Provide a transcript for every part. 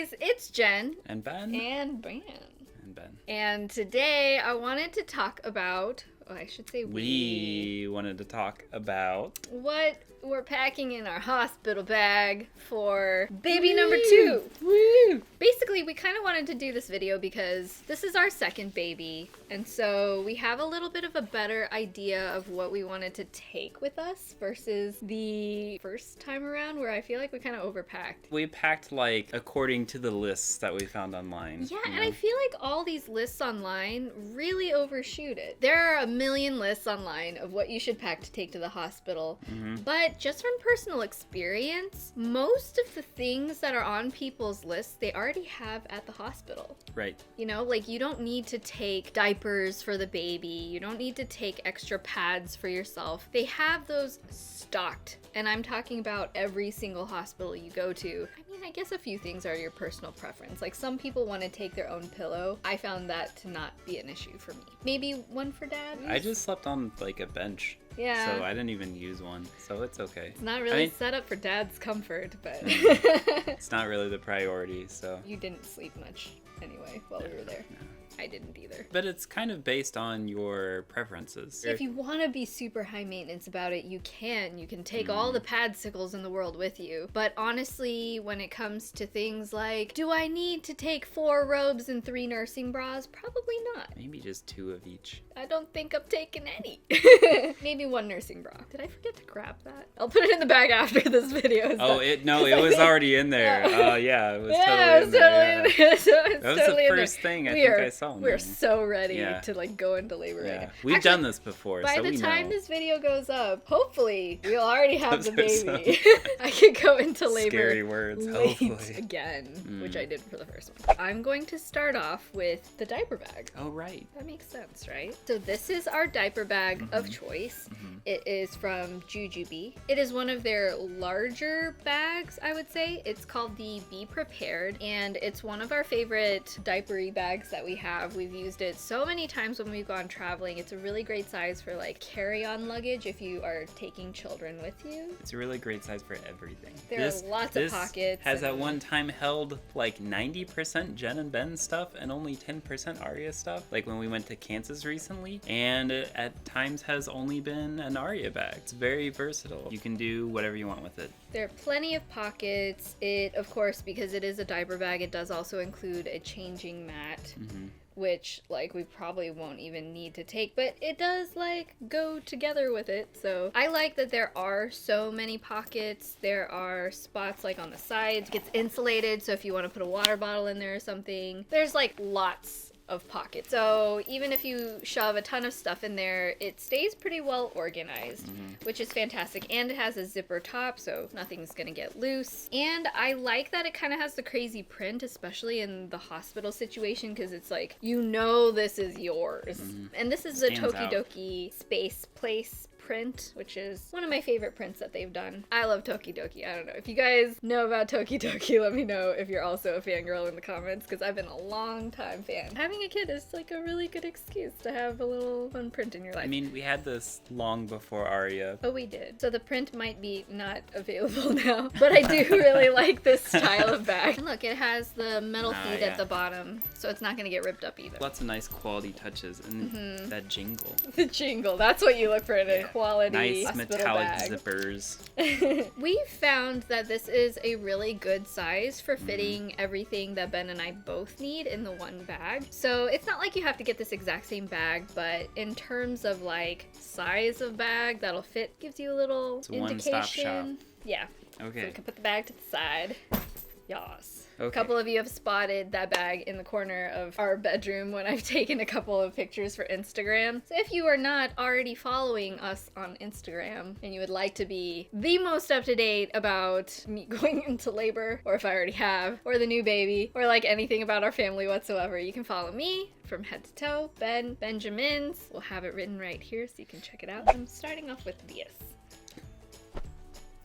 guys, it's Jen. And Ben. And Ben. And Ben. And today I wanted to talk about, we wanted to talk about what we're packing in our hospital bag for baby number 2. Woo! Basically, we kind of wanted to do this video because this is our second baby, and so we have a little bit of a better idea of what we wanted to take with us versus the first time around where I feel like we kind of overpacked. We packed like according to the lists that we found online. Yeah, and I feel like all these lists online really overshoot it. There are a million lists online of what you should pack to take to the hospital, but just from personal experience, most of the things that are on people's lists, they already have at the hospital. Right. You know, like you don't need to take diapers for the baby. You don't need to take extra pads for yourself. They have those stocked. And I'm talking about every single hospital you go to. I mean, I guess a few things are your personal preference. Like some people want to take their own pillow. I found that to not be an issue for me. Maybe one for dad? I just slept on like a bench. Yeah. So I didn't even use one. So it's okay. It's not really set up for dad's comfort, but it's not really the priority, so. You didn't sleep much anyway while we were there. No. I didn't either. But it's kind of based on your preferences. If you want to be super high maintenance about it, you can. You can take all the padsicles in the world with you. But honestly, when it comes to things like, do I need to take 4 robes and 3 nursing bras? Probably not. Maybe just 2 of each. I don't think I'm taking any. Maybe 1 nursing bra. Did I forget to grab that? I'll put it in the bag after this video is done. It was already in there. Yeah, it was totally in there. That was the first thing I think I saw. We're so ready to like go into labor right now. We've done this before, by so the we time know. this video goes up, hopefully we'll already have the baby. I could go into labor Scary words, late hopefully. Again, which I did for the first one. I'm going to start off with the diaper bag. Oh, right. That makes sense, right? So this is our diaper bag of choice. It is from Jujube. It is one of their larger bags, I would say. It's called the Be Prepared, and it's one of our favorite diapery bags that we have. We've used it so many times when we've gone traveling. It's a really great size for like carry-on luggage if you are taking children with you. It's a really great size for everything. There are lots of pockets. Has at one time held like 90% Jen and Ben stuff and only 10% Aria stuff. Like when we went to Kansas recently, and it at times has only been an Aria bag. It's very versatile. You can do whatever you want with it. There are plenty of pockets. It, of course, because it is a diaper bag, it does also include a changing mat. Which, like, we probably won't even need to take, but it does, like, go together with it, so I like that there are so many pockets. There are spots, like, on the sides. It gets insulated, so if you want to put a water bottle in there or something, there's, like, lots of pockets. So even if you shove a ton of stuff in there, it stays pretty well organized, which is fantastic. And it has a zipper top, so nothing's gonna get loose. And I like that it kind of has the crazy print, especially in the hospital situation, because it's like, you know this is yours. And this is the Tokidoki Space Place print, which is one of my favorite prints that they've done. I love Tokidoki. I don't know. If you guys know about Tokidoki, let me know if you're also a fangirl in the comments, because I've been a long time fan. Having a kid is like a really good excuse to have a little fun print in your life. I mean, we had this long before Aria. Oh, we did. So the print might be not available now, but I do really like this style of bag. And look, it has the metal feet at the bottom, so it's not going to get ripped up either. Lots of nice quality touches, and that jingle. The jingle, that's what you look for in a quality nice metallic bag. zippers. We found that this is a really good size for fitting everything that Ben and I both need in the one bag. So it's not like you have to get this exact same bag, but in terms of like size of bag that'll fit, gives you a little indication. One-stop shop. Yeah. Okay. So we can put the bag to the side. Yas. Okay. A couple of you have spotted that bag in the corner of our bedroom when I've taken a couple of pictures for Instagram. So if you are not already following us on Instagram and you would like to be the most up to date about me going into labor, or if I already have, or the new baby, or like anything about our family whatsoever, you can follow me from head to toe. Benjamin's. We'll have it written right here so you can check it out. I'm starting off with this.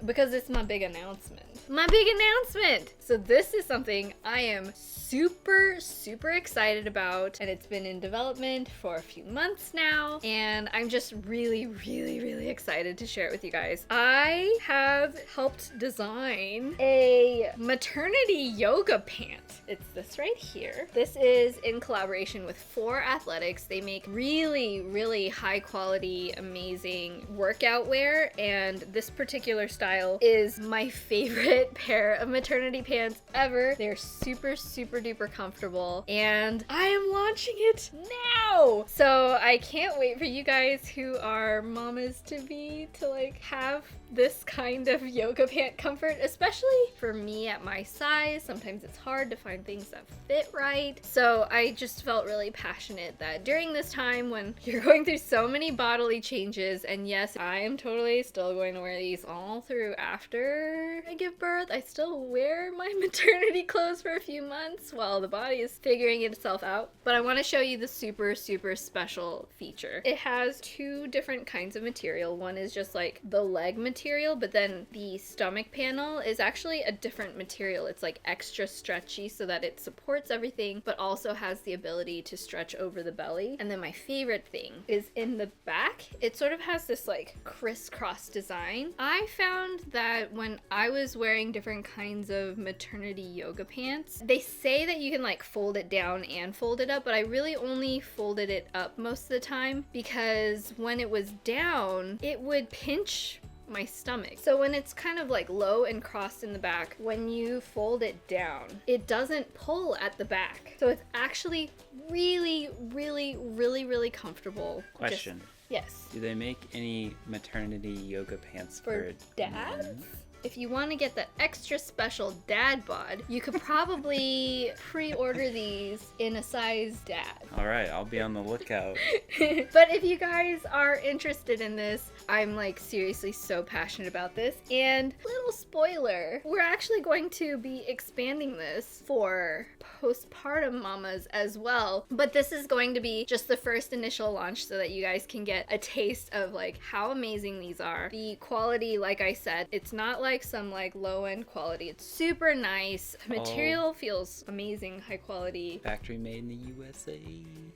because it's my big announcement. My big announcement! So this is something I am super, super excited about, and it's been in development for a few months now, and I'm just really, really, really excited to share it with you guys. I have helped design a maternity yoga pant. It's this right here. This is in collaboration with 4 Athletics. They make really, really high quality, amazing workout wear, and this particular style is my favorite pair of maternity pants ever. They're super, super duper comfortable, and I am launching it now! So I can't wait for you guys who are mamas to be to like have this kind of yoga pant comfort, especially for me at my size. Sometimes it's hard to find things that fit right. So I just felt really passionate that during this time when you're going through so many bodily changes, and yes, I am totally still going to wear these all through after I give birth. I still wear my maternity clothes for a few months while the body is figuring itself out. But I want to show you the super, super special feature. It has 2 different kinds of material. One is just like the leg material, but then the stomach panel is actually a different material. It's like extra stretchy so that it supports everything, but also has the ability to stretch over the belly. And then my favorite thing is in the back, it sort of has this like crisscross design. I found that when I was wearing different kinds of maternity yoga pants, they say that you can like fold it down and fold it up, but I really only folded it up most of the time because when it was down, it would pinch my stomach. So when it's kind of like low and crossed in the back, when you fold it down, it doesn't pull at the back. So it's actually really, really, really, really comfortable. Question. Yes. Do they make any maternity yoga pants For dads? men? If you want to get the extra special dad bod, you could probably pre-order these in a size dad. All right, I'll be on the lookout. But if you guys are interested in this, I'm like seriously so passionate about this. And little spoiler, we're actually going to be expanding this for postpartum mamas as well. But this is going to be just the first initial launch so that you guys can get a taste of like how amazing these are. The quality, like I said, it's not like some like low-end quality. It's super nice. Material feels amazing, high quality. Factory made in the USA.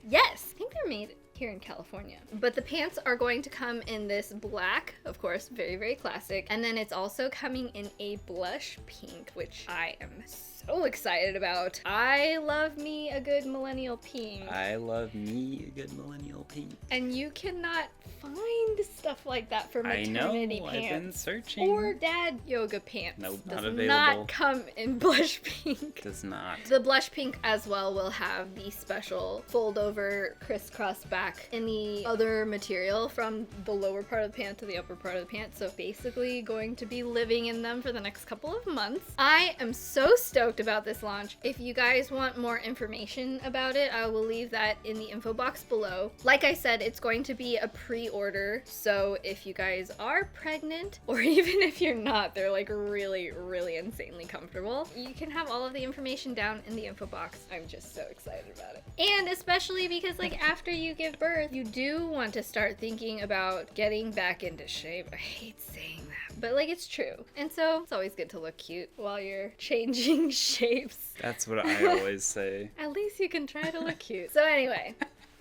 Yes, I think they're made here in California. But the pants are going to come in this black, of course, very, very classic. And then it's also coming in a blush pink, which I am so excited about. I love me a good millennial pink. I love me a good millennial pink. And you cannot find stuff like that for maternity pants. I've been searching. Or dad yoga pants. Nope, not Does available. not come in blush pink. Does not. The blush pink as well will have the special fold over crisscross back in the other material from the lower part of the pant to the upper part of the pant. So basically going to be living in them for the next couple of months. I am so stoked about this launch. If you guys want more information about it, I will leave that in the info box below. Like I said, it's going to be a pre-order. So if you guys are pregnant, or even if you're not, they're like really, really insanely comfortable. You can have all of the information down in the info box. I'm just so excited about it. And especially because like after you give birth, you do want to start thinking about getting back into shape. I hate saying that, but like it's true. And so it's always good to look cute while you're changing shapes. That's what I always say. At least you can try to look cute. So anyway,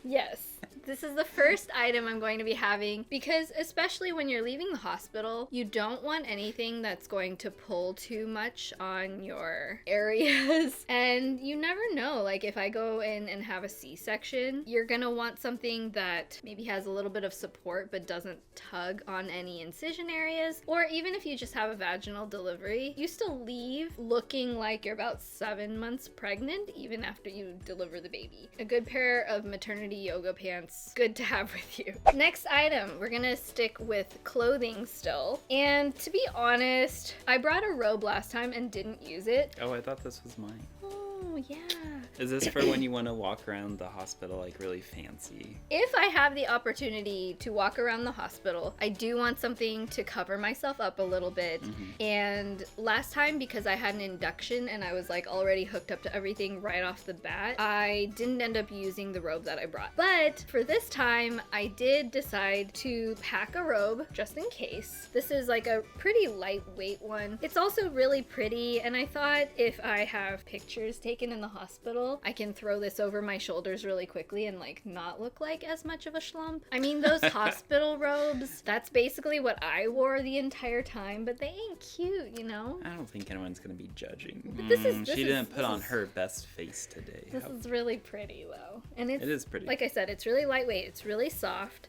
yes. This is the first item I'm going to be having because especially when you're leaving the hospital, you don't want anything that's going to pull too much on your areas. And you never know, like if I go in and have a C-section, you're gonna want something that maybe has a little bit of support but doesn't tug on any incision areas. Or even if you just have a vaginal delivery, you still leave looking like you're about 7 months pregnant even after you deliver the baby. A good pair of maternity yoga pants, good to have with you. Next item, we're gonna stick with clothing still. And to be honest, I brought a robe last time and didn't use it. Oh, I thought this was mine. Oh, Oh, yeah. Is this for when you want to walk around the hospital like really fancy? If I have the opportunity to walk around the hospital, I do want something to cover myself up a little bit. And last time, because I had an induction and I was like already hooked up to everything right off the bat, I didn't end up using the robe that I brought. But for this time, I did decide to pack a robe just in case. This is like a pretty lightweight one. It's also really pretty, and I thought if I have pictures taken in the hospital, I can throw this over my shoulders really quickly and like not look like as much of a schlump. I mean, those hospital robes, that's basically what I wore the entire time, but they ain't cute, you know? I don't think anyone's gonna be judging. But she didn't put on her best face today. This is really pretty though. And it is pretty. Like I said, it's really lightweight, it's really soft.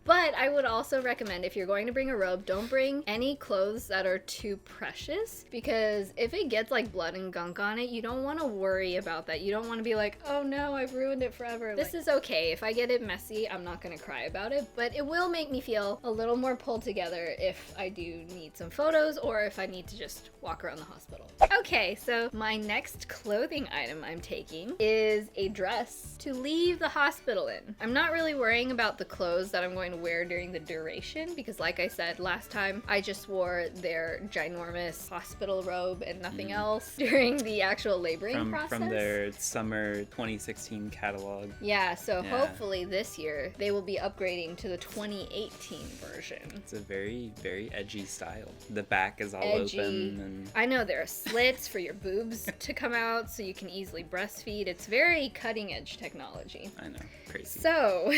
But I would also recommend if you're going to bring a robe, don't bring any clothes that are too precious, because if it gets like blood and gunk on it, you don't want to worry about that. You don't want to be like, oh no, I've ruined it forever. This is okay. If I get it messy, I'm not going to cry about it, but it will make me feel a little more pulled together if I do need some photos or if I need to just walk around the hospital. Okay, so my next clothing item I'm taking is a dress to leave the hospital in. I'm not really worrying about the clothes that I'm going to wear during the duration, because like I said last time, I just wore their ginormous hospital robe and nothing else during the actual laboring process. From their summer 2016 catalog. Yeah, so hopefully this year they will be upgrading to the 2018 version. It's a very, very edgy style. The back is all edgy. Open. And I know there are slits for your boobs to come out so you can easily breastfeed. It's very cutting edge technology. I know, crazy. So,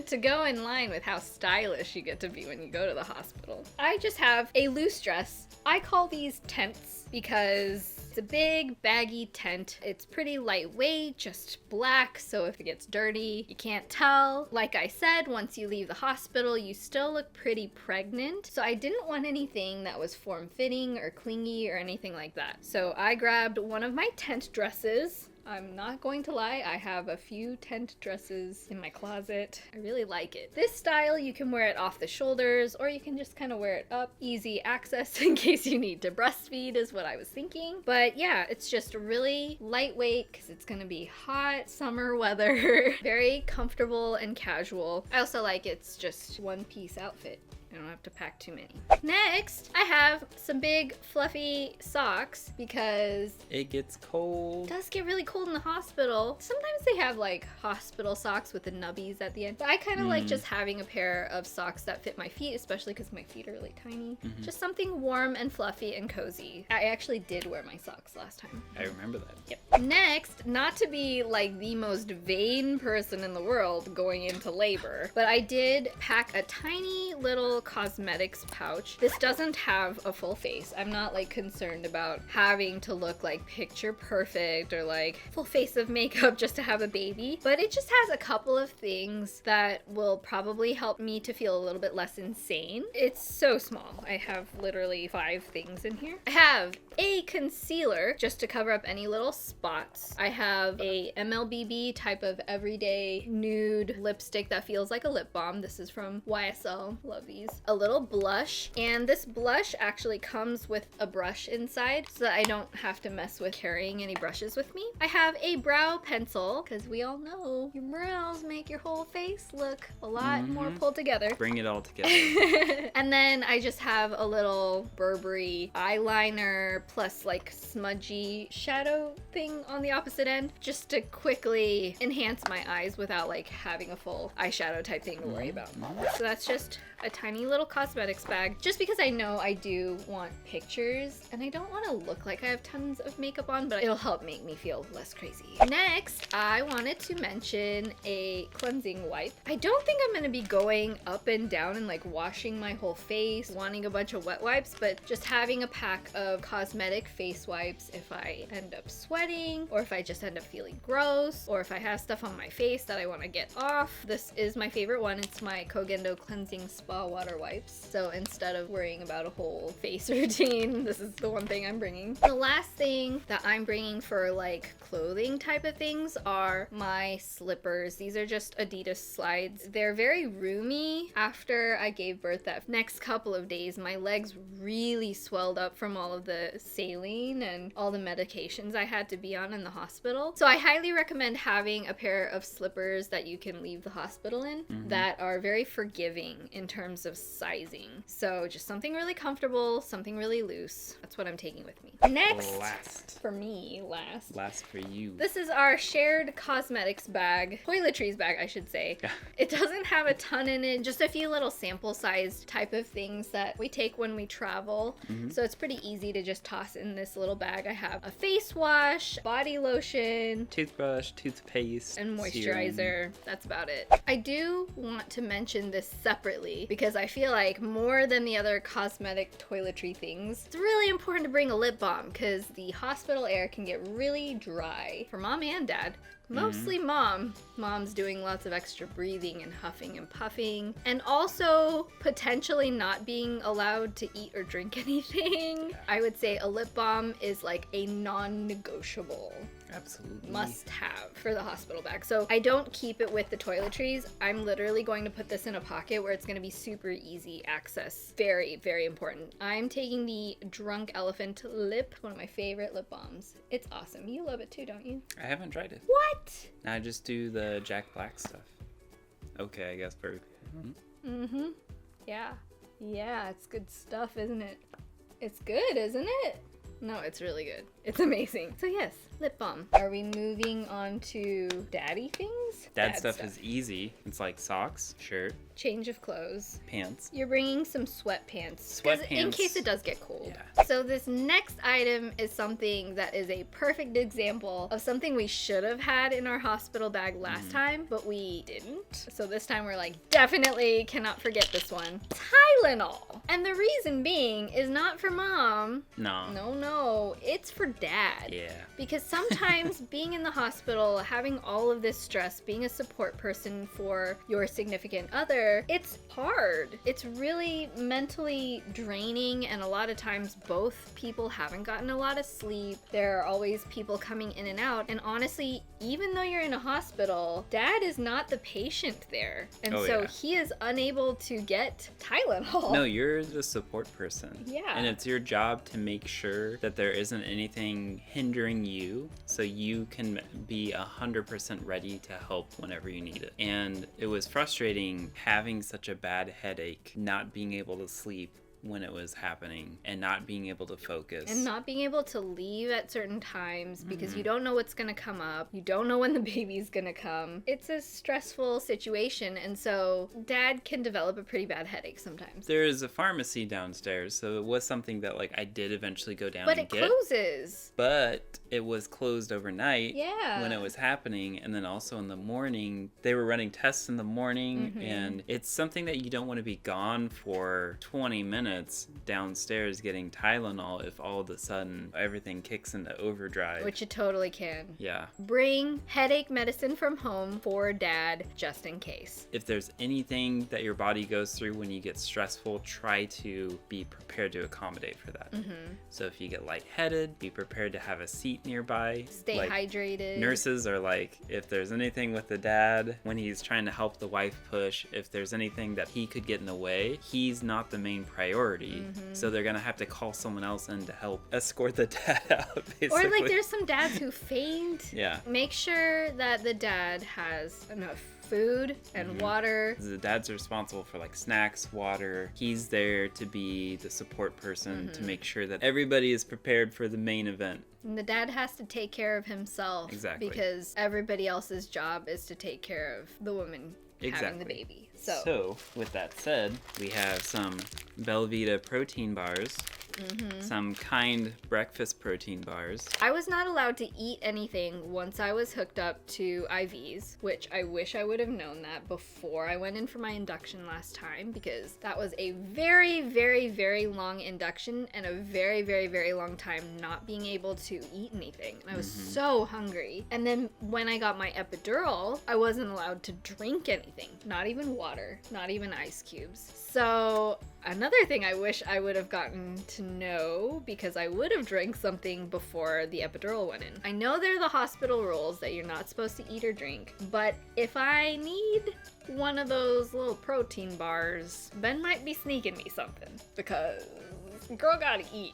to go in line with how stylish you get to be when you go to the hospital, I just have a loose dress. I call these tents because it's a big baggy tent. It's pretty lightweight, just black, so if it gets dirty, you can't tell. Like I said, once you leave the hospital, you still look pretty pregnant. So I didn't want anything that was form-fitting or clingy or anything like that. So I grabbed one of my tent dresses. I'm not going to lie, I have a few tent dresses in my closet. I really like it. This style, you can wear it off the shoulders, or you can just kind of wear it up. Easy access in case you need to breastfeed is what I was thinking. But yeah, it's just really lightweight because it's gonna be hot summer weather. Very comfortable and casual. I also like it's just one piece outfit. I don't have to pack too many. Next, I have some big fluffy socks because it gets cold. It does get really cold in the hospital. Sometimes they have like hospital socks with the nubbies at the end. But I kind of like just having a pair of socks that fit my feet, especially because my feet are really tiny. Just something warm and fluffy and cozy. I actually did wear my socks last time. I remember that. Yep. Next, not to be like the most vain person in the world going into labor, but I did pack a tiny little cosmetics pouch. This doesn't have a full face. I'm not like concerned about having to look like picture perfect or like full face of makeup just to have a baby, but it just has a couple of things that will probably help me to feel a little bit less insane. It's so small. I have literally 5 things in here. I have a concealer just to cover up any little spots. I have a MLBB type of everyday nude lipstick that feels like a lip balm. This is from YSL. Love these. A little blush, and this blush actually comes with a brush inside so that I don't have to mess with carrying any brushes with me. I have a brow pencil because we all know your brows make your whole face look a lot more pulled together. Bring it all together. And then I just have a little Burberry eyeliner plus like smudgy shadow thing on the opposite end just to quickly enhance my eyes without like having a full eyeshadow type thing to worry about. So that's just a tiny little cosmetics bag, just because I know I do want pictures and I don't want to look like I have tons of makeup on, but it'll help make me feel less crazy. Next, I wanted to mention a cleansing wipe. I don't think I'm going to be going up and down and like washing my whole face, wanting a bunch of wet wipes, but just having a pack of cosmetic face wipes if I end up sweating, or if I just end up feeling gross, or if I have stuff on my face that I want to get off. This is my favorite one. It's my Kogendo Cleansing Spa Water micellar wipes. So instead of worrying about a whole face routine, this is the one thing I'm bringing. The last thing that I'm bringing for like clothing type of things are my slippers. These are just Adidas slides. They're very roomy. After I gave birth that next couple of days, my legs really swelled up from all of the saline and all the medications I had to be on in the hospital. So I highly recommend having a pair of slippers that you can leave the hospital in that are very forgiving in terms of sizing. So just something really comfortable, something really loose. That's what I'm taking with me. Next, Last for you. this is our shared cosmetics bag, toiletries bag, I should say. It doesn't have a ton in it, just a few little sample sized type of things that we take when we travel. So it's pretty easy to just toss in this little bag. I have a face wash, body lotion, Toothbrush, toothpaste, and moisturizer. serum. That's about it. I do want to mention this separately because I feel like more than the other cosmetic toiletry things, it's really important to bring a lip balm because the hospital air can get really dry for mom and dad. Mostly mom. Mom's doing lots of extra breathing and huffing and puffing. And also potentially not being allowed to eat or drink anything. I would say a lip balm is like a non-negotiable. Absolutely. Must have for the hospital bag. So I don't keep it with the toiletries. I'm literally going to put this in a pocket where it's going to be super easy access. Very, very important. I'm taking the Drunk Elephant Lip, one of my favorite lip balms. It's awesome. You love it too, don't you? I haven't tried it. What? I just do the Jack Black stuff. Okay, I guess for... Yeah. Yeah, it's good stuff, isn't it? It's good, isn't it? No, it's really good. It's amazing. So yes, lip balm. Are we moving on to daddy things? Dad stuff is easy. It's like socks, shirt, change of clothes, pants. You're bringing some sweatpants. 'Cause in Sweatpants. case it does get cold. Yeah. So this next item is something that is a perfect example of something we should have had in our hospital bag last time, but we didn't. So this time we're like, definitely cannot forget this one. Tylenol. And the reason being is not for mom. No. No, it's for dad. Yeah. Because sometimes being in the hospital, having all of this stress, being a support person for your significant other, it's hard. It's really mentally draining, and a lot of times both people haven't gotten a lot of sleep. There are always people coming in and out, and honestly, even though you're in a hospital, dad is not the patient there. And he is unable to get Tylenol. No, you're the support person. Yeah. And it's your job to make sure that there isn't anything hindering you so you can be 100% ready to help whenever you need it. And it was frustrating having such a bad headache, not being able to sleep when it was happening, and not being able to focus. And not being able to leave at certain times because you don't know what's going to come up. You don't know when the baby's going to come. It's a stressful situation, and so dad can develop a pretty bad headache sometimes. There is a pharmacy downstairs, so it was something that like I did eventually go down But and it get. closes. But it was closed overnight Yeah. when it was happening, and then also in the morning they were running tests in the morning, and it's something that you don't want to be gone for 20 minutes downstairs getting Tylenol if all of a sudden everything kicks into overdrive. Which it totally can. Yeah. Bring headache medicine from home for dad just in case. If there's anything that your body goes through when you get stressful, try to be prepared to accommodate for that. So if you get lightheaded, be prepared to have a seat nearby. Stay Like, hydrated. Nurses are like, if there's anything with the dad when he's trying to help the wife push, if there's anything that he could get in the way, he's not the main priority. So they're gonna have to call someone else in to help escort the dad out, basically. Or like there's some dads who faint. Yeah. Make sure that the dad has enough food and water. The dad's responsible for like snacks, water. He's there to be the support person to make sure that everybody is prepared for the main event. And the dad has to take care of himself. Exactly. Because everybody else's job is to take care of the woman having the baby. So with that said, we have some Belvita protein bars. some Kind breakfast protein bars. I was not allowed to eat anything once I was hooked up to IVs, which I wish I would have known that before I went in for my induction last time, because that was a very, very, very long induction and a very, very, very long time not being able to eat anything. And I was so hungry. And then when I got my epidural, I wasn't allowed to drink anything, not even water, not even ice cubes. So another thing I wish I would have gotten to know, because I would have drank something before the epidural went in. I know they're the hospital rules that you're not supposed to eat or drink, but if I need one of those little protein bars, Ben might be sneaking me something, because girl gotta eat.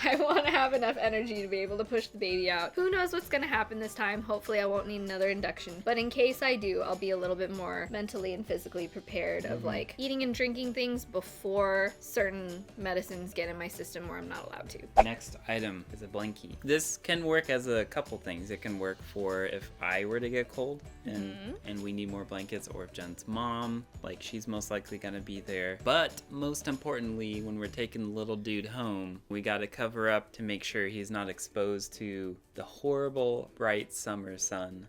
I want to have enough energy to be able to push the baby out. Who knows what's gonna happen this time? Hopefully I won't need another induction, but in case I do, I'll be a little bit more mentally and physically prepared of like eating and drinking things before certain medicines get in my system where I'm not allowed to. Next item is a blankie. This can work as a couple things. It can work for if I were to get cold and we need more blankets, or if Jen's mom, like, she's most likely gonna be there. But most importantly, when we're taking the little dude home, we gotta cover up to make sure he's not exposed to the horrible bright summer sun.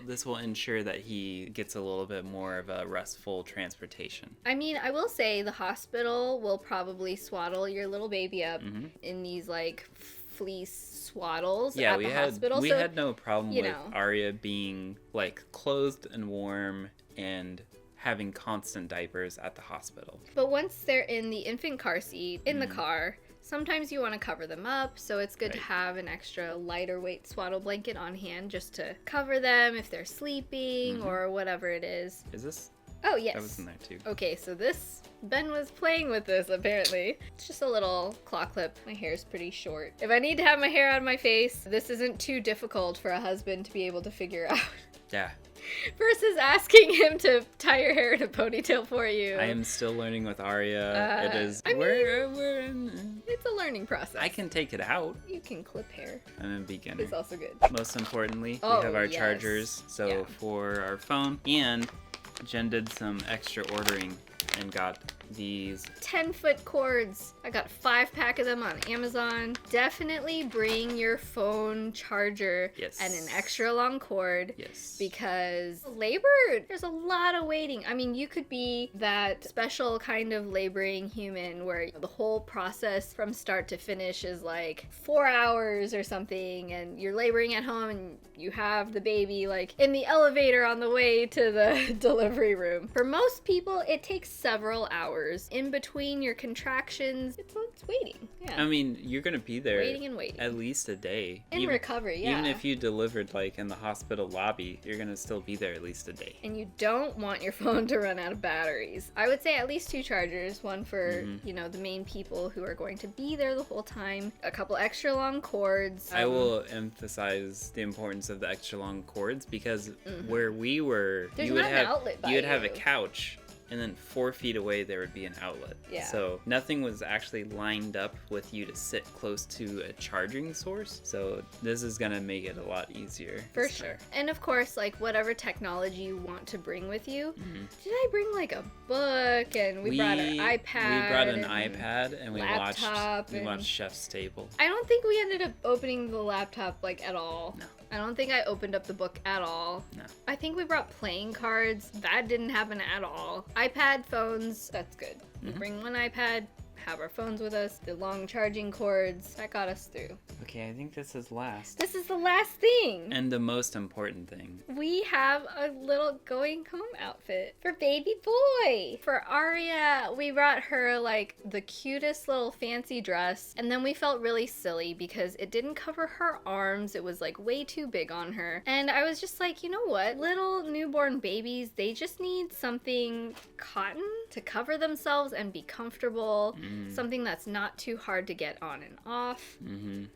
This will ensure that he gets a little bit more of a restful transportation. I mean, I will say the hospital will probably swaddle your little baby up in these like fleece swaddles at the hospital. We had no problem with Arya being like clothed and warm and having constant diapers at the hospital. But once they're in the infant car seat in the car, sometimes you want to cover them up, so it's good to have an extra lighter weight swaddle blanket on hand just to cover them if they're sleeping or whatever it is. Is this? Oh, yes. That was in there too. Okay, so Ben was playing with this apparently. It's just a little claw clip. My hair is pretty short. If I need to have my hair on my face, this isn't too difficult for a husband to be able to figure out. Yeah. Versus asking him to tie your hair in a ponytail for you. I am still learning with Arya. It is. It's a learning process. I can take it out. You can clip hair. I'm a beginner. It's also good. Most importantly, we have our chargers. So for our phone, and Jen did some extra ordering and got these 10-foot cords. I got 5-pack of them on Amazon. Definitely bring your phone charger and an extra long cord. Yes. Because labor, there's a lot of waiting. I mean, you could be that special kind of laboring human where the whole process from start to finish is like 4 hours or something, and you're laboring at home and you have the baby like in the elevator on the way to the delivery room. For most people, it takes several hours. In between your contractions, it's waiting. Yeah. I mean, you're gonna be there waiting and waiting. at least a day. In recovery, Even if you delivered like in the hospital lobby, you're gonna still be there at least a day. And you don't want your phone to run out of batteries. I would say at least 2 chargers, one for, the main people who are going to be there the whole time, a couple extra long cords. I will emphasize the importance of the extra long cords, because where we were, you would have a couch, and then 4 feet away there would be an outlet. Yeah. So nothing was actually lined up with you to sit close to a charging source. So this is gonna make it a lot easier. For sure. And of course, like whatever technology you want to bring with you. Did I bring like a book? And we brought an iPad. We brought an iPad and we watched Chef's Table. I don't think we ended up opening the laptop like at all. No. I don't think I opened up the book at all. No. I think we brought playing cards. That didn't happen at all. iPad, phones, that's good. We bring one iPad, have our phones with us, the long charging cords, that got us through. Okay, I think this is last. This is the last thing. And the most important thing. We have a little going home outfit for baby boy. For Arya, we brought her like the cutest little fancy dress, and then we felt really silly because it didn't cover her arms. It was like way too big on her. And I was just like, you know what? Little newborn babies, they just need something cotton to cover themselves and be comfortable. Something that's not too hard to get on and off.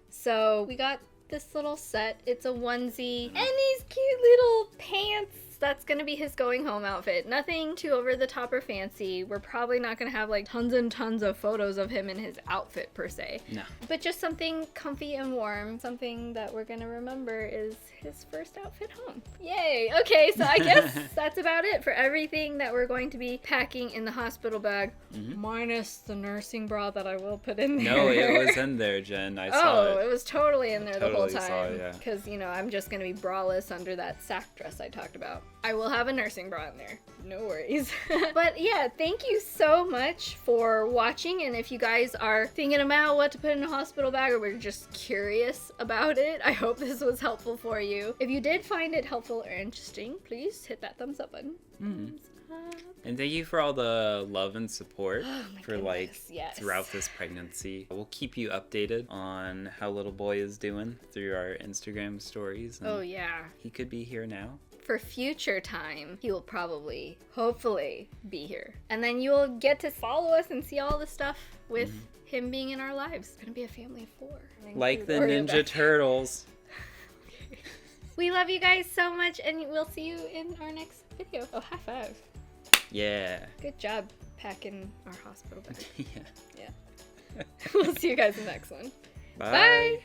So we got this little set. It's a onesie and these cute little pants that's gonna be his going home outfit. Nothing too over the top or fancy. We're probably not gonna have like tons and tons of photos of him in his outfit per se. No. But just something comfy and warm. Something that we're gonna remember is his first outfit home. Yay! Okay, so I guess that's about it for everything that we're going to be packing in the hospital bag. Minus the nursing bra that I will put in there. No, it was in there, Jen. I saw it. Oh, it was totally in there the whole Totally time. saw it, yeah. Because, you know, I'm just going to be braless under that sack dress I talked about. I will have a nursing bra in there. No worries. But yeah, thank you so much for watching. And if you guys are thinking about what to put in a hospital bag or we're just curious about it, I hope this was helpful for you. If you did find it helpful or interesting, please hit that thumbs up button. Thumbs up. And thank you for all the love and support Yes. throughout this pregnancy. We'll keep you updated on how little boy is doing through our Instagram stories. And Oh yeah. he could be here now. For future time, he will probably, hopefully, be here. And then you'll get to follow us and see all the stuff with him being in our lives. It's gonna be a family of 4. Like the Ninja Turtles. We love you guys so much, and we'll see you in our next video. Oh, high five. Yeah. Good job packing our hospital bag. Yeah. Yeah. We'll see you guys in the next one. Bye. Bye.